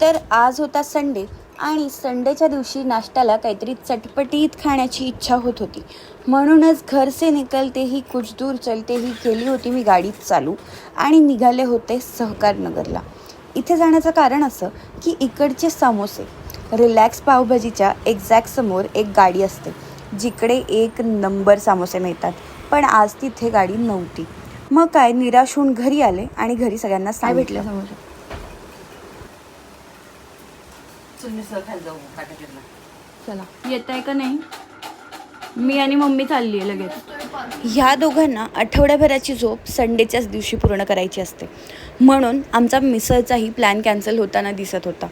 तर आज होता संडे आणि संडेच्या दिवशी नाश्त्याला काहीतरी चटपटीत खाण्याची इच्छा होत होती. म्हणूनच घर से निकलते ही कुछ दूर चलते ही केली होती मी गाडीत चालू आणि निघाले होते सहकार नगरला. इथे जाण्याचं कारण असं की इकडचे समोसे, रिलॅक्स पावभाजीच्या एक्झॅक्ट समोर एक गाडी असते जिकडे एक नंबर समोसे मिळतात. पण आज तिथे गाडी नव्हती. मग काय, निराश होऊन घरी आले आणि घरी सगळ्यांना सांगितलं. समोसे चला, येत आहे का नाही? मी आणि मम्मी चालली आहे लगेच. ह्या दोघांना आठवड्याभराची झोप संडेच्याच दिवशी पूर्ण करायची असते. म्हणून आमचा मिसळचाही प्लॅन कॅन्सल होताना दिसत होता.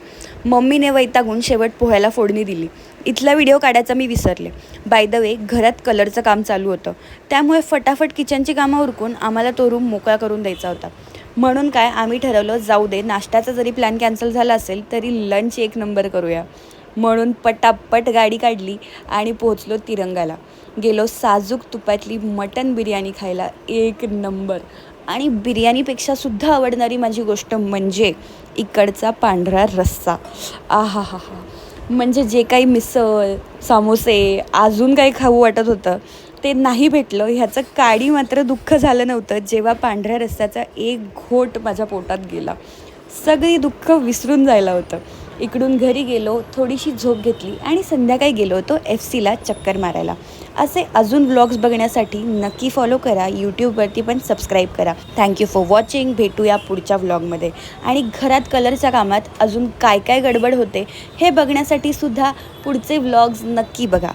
मम्मीने वैतागून शेवट पोह्याला फोडणी दिली. इथला व्हिडिओ काढायचा मी विसरले. बाय द वे, घरात कलरचं काम चालू होतं, त्यामुळे फटाफट किचनची कामं उरकून आम्हाला तो रूम मोकळा करून द्यायचा होता. म्हणून काय, आम्ही ठरवलं जाऊ दे, नाश्त्याचा जरी प्लॅन कॅन्सल झाला असेल तरी लंच एक नंबर करूया. म्हणून पटापट गाडी काढली आणि पोहोचलो तिरंगाला. गेलो साजूक तुपातली मटन बिर्याणी खायला. एक नंबर. आणि बिर्याणीपेक्षासुद्धा आवडणारी माझी गोष्ट म्हणजे इकडचा पांढरा रस्सा. आहा हा हा. म्हणजे जे काही मिसळ, समोसे, अजून काही खाऊ वाटत होतं ते नाही भेटलं. ह्याचं काडी मात्र दुःख झालं नव्हतं जेव्हा पांढऱ्या रस्स्याचा एक घोट माझ्या पोटात गेला. सगळी दुःख विसरून जायला होतं. इकडून घरी गेलो, थोडीशी झोप घेतली आणि संध्याकाळी गेलो होतो FCला चक्कर मारायला. असे अजून व्लॉग्स बघण्यासाठी नक्की फॉलो करा. यूट्यूबवरती पण सबस्क्राईब करा. Thank you for watching. भेटूया पुढच्या व्लॉगमध्ये. आणि घरात कलरच्या कामात अजून काय काय गडबड होते हे बघण्यासाठी सुद्धा पुढचे व्लॉग्स नक्की बघा.